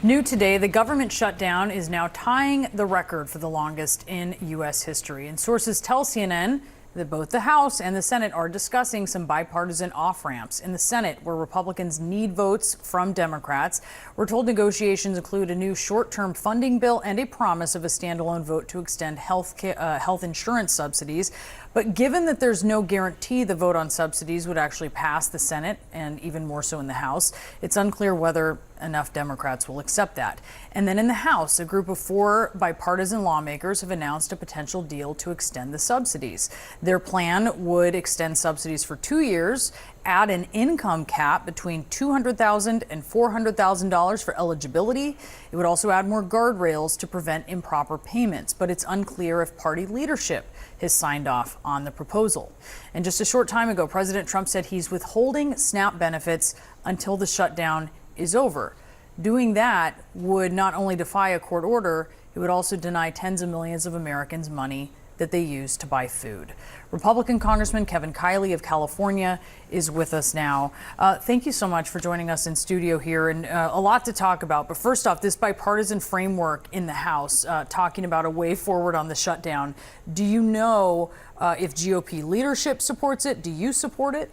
New today, the government shutdown is now tying the record for the longest in U.S. history. And sources tell CNN that both the House and the Senate are discussing some bipartisan off-ramps. In the Senate, where Republicans need votes from Democrats, we're told negotiations include a new short-term funding bill and a promise of a standalone vote to extend health insurance subsidies. But given that there's no guarantee the vote on subsidies would actually pass the Senate, and even more so in the House, it's unclear whether enough Democrats will accept that. And then in the House, a group of 4 bipartisan lawmakers have announced a potential deal to extend the subsidies. Their plan would extend subsidies for 2 years, add an income cap between $200,000 and $400,000 for eligibility. It would also add more guardrails to prevent improper payments, but it's unclear if party leadership has signed off on the proposal. And just a short time ago, President Trump said he's withholding SNAP benefits until the shutdown is over. Doing that would not only defy a court order, it would also deny tens of millions of Americans money that they use to buy food. Republican Congressman Kevin Kiley of California is with us now. Thank you so much for joining us in studio here, and a lot to talk about. But first off, this bipartisan framework in the House, talking about a way forward on the shutdown. Do you know if GOP leadership supports it? Do you support it?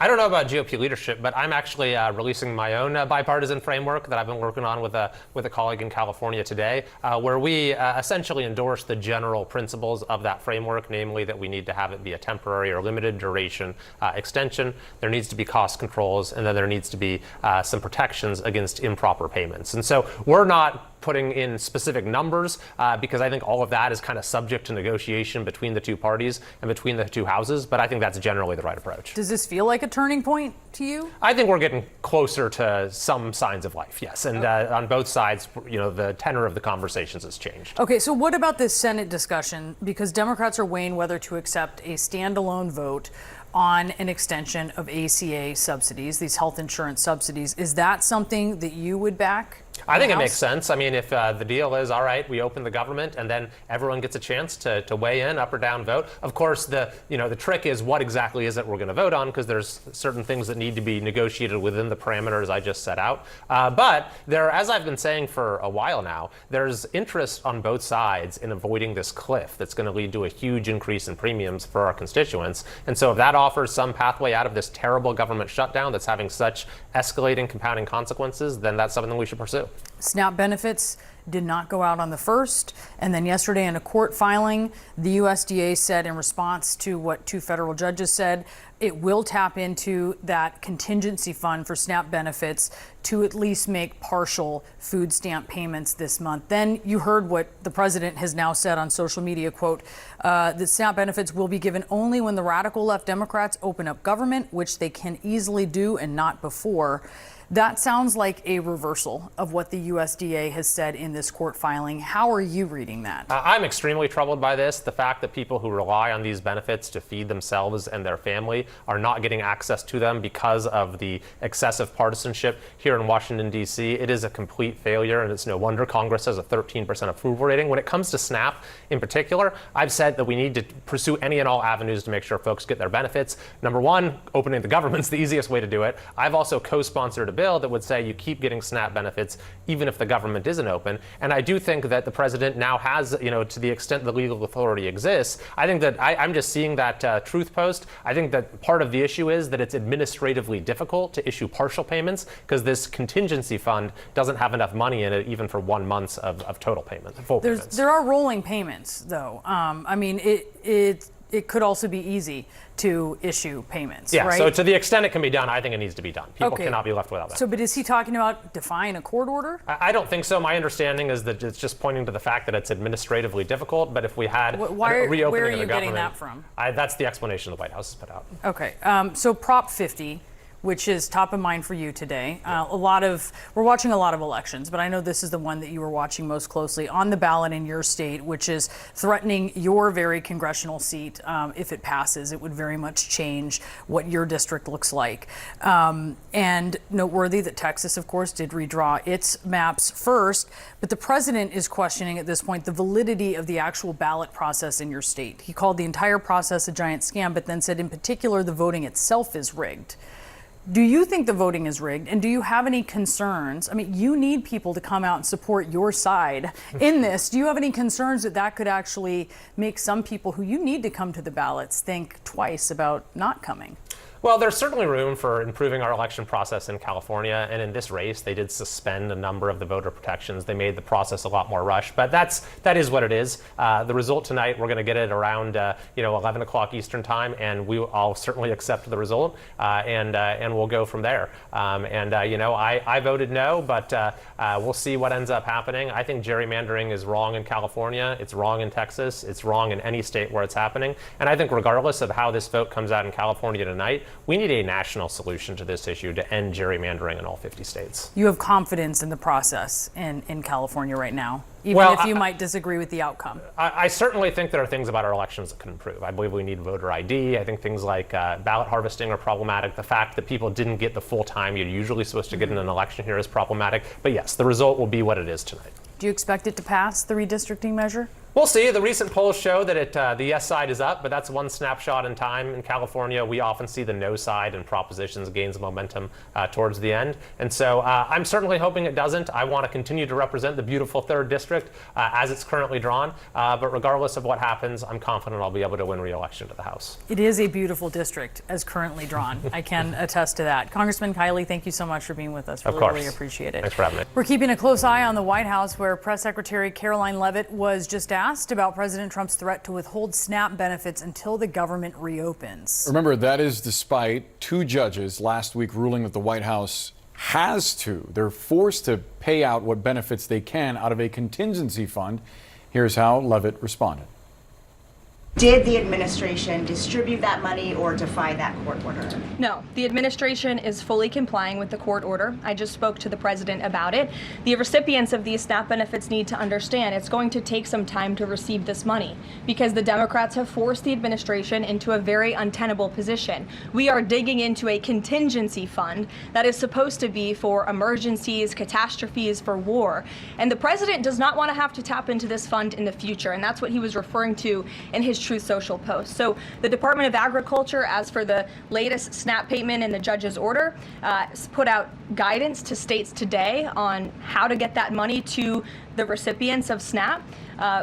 I don't know about GOP leadership, but I'm actually releasing my own bipartisan framework that I've been working on with a colleague in California today, where we essentially endorse the general principles of that framework, namely that we need to have it be a temporary or limited duration extension. There needs to be cost controls, and then there needs to be some protections against improper payments. And so we're not putting in specific numbers because I think all of that is kind of subject to negotiation between the two parties and between the two houses, but I think that's generally the right approach. Does this feel like a turning point to you? I think we're getting closer to some signs of life, yes. And on both sides, the tenor of the conversations has changed. Okay, so what about this Senate discussion? Because Democrats are weighing whether to accept a standalone vote on an extension of ACA subsidies, these health insurance subsidies. Is that something that you would back? I think it makes sense. I mean, if the deal is, all right, we open the government and then everyone gets a chance to weigh in, up or down vote. Of course, the trick is what exactly is it we're going to vote on, because there's certain things that need to be negotiated within the parameters I just set out. But there, as I've been saying for a while now, there's interest on both sides in avoiding this cliff that's going to lead to a huge increase in premiums for our constituents. And so if that offers some pathway out of this terrible government shutdown that's having such escalating, compounding consequences, then that's something we should pursue. SNAP benefits did not go out on the 1st. And then yesterday in a court filing, the USDA said in response to what 2 federal judges said, it will tap into that contingency fund for SNAP benefits to at least make partial food stamp payments this month. Then you heard what the president has now said on social media, quote, that SNAP benefits will be given only when the radical left Democrats open up government, which they can easily do and not before. That sounds like a reversal of what the USDA has said in this court filing. How are you reading that? I'm extremely troubled by this. The fact that people who rely on these benefits to feed themselves and their family are not getting access to them because of the excessive partisanship here in Washington, D.C. It is a complete failure, and it's no wonder Congress has a 13% approval rating. When it comes to SNAP in particular, I've said that we need to pursue any and all avenues to make sure folks get their benefits. Number one, opening the government's the easiest way to do it. I've also co-sponsored a bill that would say you keep getting SNAP benefits even if the government isn't open. And I do think that the president now has, to the extent the legal authority exists, I think that I'm just seeing that truth post. I think that part of the issue is that it's administratively difficult to issue partial payments because this contingency fund doesn't have enough money in it even for 1 month of total payments, full payments. There are rolling payments, though. I mean, it could also be easy to issue payments, yeah, right? So to the extent it can be done, I think it needs to be done. People cannot be left without that. So, but is he talking about defying a court order? I don't think so. My understanding is that it's just pointing to the fact that it's administratively difficult, but if we had a reopening of the government... Where are you getting that from? That's the explanation the White House has put out. Okay, so Prop 50, which is top of mind for you today. We're watching a lot of elections, but I know this is the one that you were watching most closely on the ballot in your state, which is threatening your very congressional seat. If it passes, it would very much change what your district looks like. And noteworthy that Texas, of course, did redraw its maps first, but the president is questioning at this point the validity of the actual ballot process in your state. He called the entire process a giant scam, but then said in particular the voting itself is rigged. Do you think the voting is rigged? And do you have any concerns? I mean, you need people to come out and support your side in this. Do you have any concerns that that could actually make some people who you need to come to the ballots think twice about not coming? Well, there's certainly room for improving our election process in California, and in this race, they did suspend a number of the voter protections. They made the process a lot more rushed, but that is what it is. The result tonight, we're going to get it around 11 o'clock Eastern time, and I'll certainly accept the result, and we'll go from there. I voted no, but we'll see what ends up happening. I think gerrymandering is wrong in California. It's wrong in Texas. It's wrong in any state where it's happening. And I think regardless of how this vote comes out in California tonight, we need a national solution to this issue to end gerrymandering in all 50 states. You have confidence in the process in California right now, even if you might disagree with the outcome. I certainly think there are things about our elections that can improve. I believe we need voter ID. I think things like ballot harvesting are problematic. The fact that people didn't get the full time you're usually supposed to get in an election here is problematic. But yes, the result will be what it is tonight. Do you expect it to pass, the redistricting measure? We'll see. The recent polls show that the yes side is up, but that's one snapshot in time. In California, we often see the no side in propositions gains momentum towards the end. And so I'm certainly hoping it doesn't. I want to continue to represent the beautiful 3rd District as it's currently drawn. But regardless of what happens, I'm confident I'll be able to win re-election to the House. It is a beautiful district as currently drawn. I can attest to that. Congressman Kiley, thank you so much for being with us. Of course. Really appreciate it. Thanks for having me. We're keeping a close eye on the White House, where Press Secretary Caroline Leavitt was just asked about President Trump's threat to withhold SNAP benefits until the government reopens. Remember, that is despite 2 judges last week ruling that the White House has to. They're forced to pay out what benefits they can out of a contingency fund. Here's how Leavitt responded. Did the administration distribute that money or defy that court order? No, the administration is fully complying with the court order. I just spoke to the president about it. The recipients of these SNAP benefits need to understand it's going to take some time to receive this money because the Democrats have forced the administration into a very untenable position. We are digging into a contingency fund that is supposed to be for emergencies, catastrophes, for war. And the president does not want to have to tap into this fund in the future. And that's what he was referring to in his Truth Social post. So the Department of Agriculture, as for the latest SNAP payment in the judge's order, put out guidance to states today on how to get that money to the recipients of SNAP,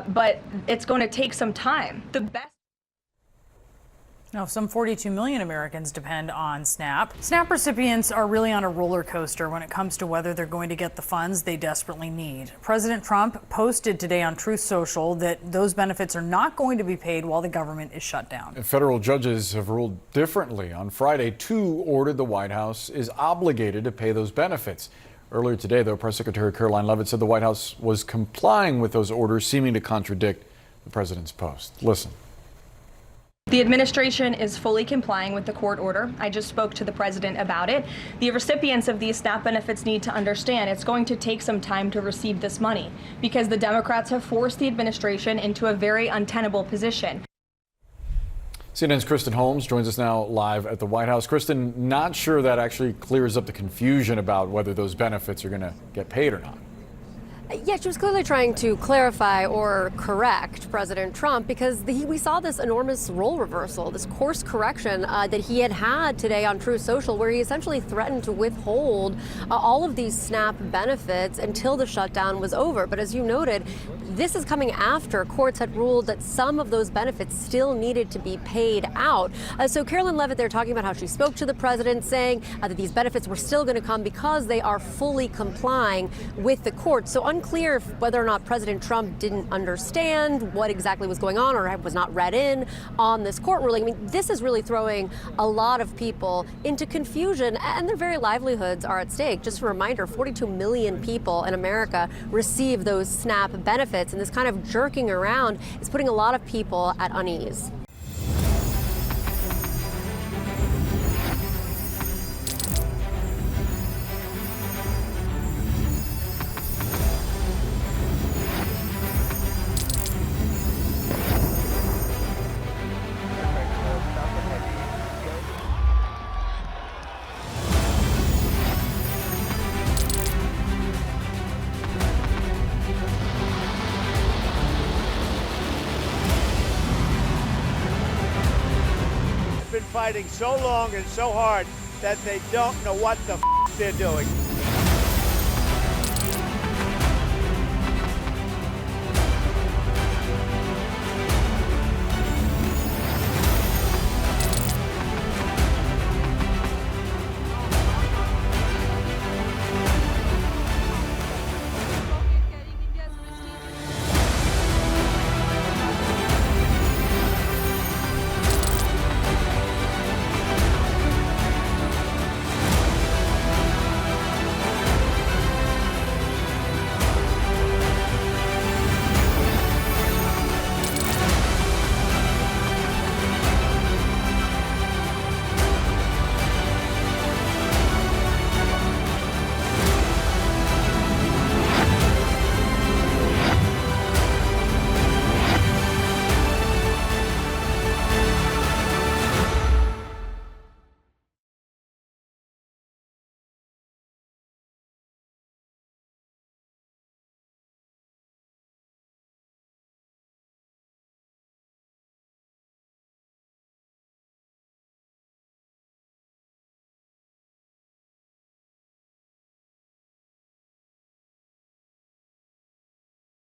but it's going to take some time. The best. Now, some 42 million Americans depend on SNAP. SNAP recipients are really on a roller coaster when it comes to whether they're going to get the funds they desperately need. President Trump posted today on Truth Social that those benefits are not going to be paid while the government is shut down. Federal judges have ruled differently. On Friday, 2 ordered the White House is obligated to pay those benefits. Earlier today, though, Press Secretary Caroline Leavitt said the White House was complying with those orders, seeming to contradict the president's post. Listen. The administration is fully complying with the court order. I just spoke to the president about it. The recipients of these SNAP benefits need to understand it's going to take some time to receive this money because the Democrats have forced the administration into a very untenable position. CNN's Kristen Holmes joins us now live at the White House. Kristen, not sure that actually clears up the confusion about whether those benefits are going to get paid or not. Yeah, she was clearly trying to clarify or correct President Trump because we saw this enormous role reversal, this course correction that he had today on Truth Social, where he essentially threatened to withhold all of these SNAP benefits until the shutdown was over. But as you noted, this is coming after courts had ruled that some of those benefits still needed to be paid out. So Caroline Leavitt, they're talking about how she spoke to the president, saying that these benefits were still going to come because they are fully complying with the court. So unclear whether or not President Trump didn't understand what exactly was going on or was not read in on this court ruling. I mean, this is really throwing a lot of people into confusion, and their very livelihoods are at stake. Just a reminder, 42 million people in America receive those SNAP benefits, and this kind of jerking around is putting a lot of people at unease. Fighting so long and so hard that they don't know what the f they're doing.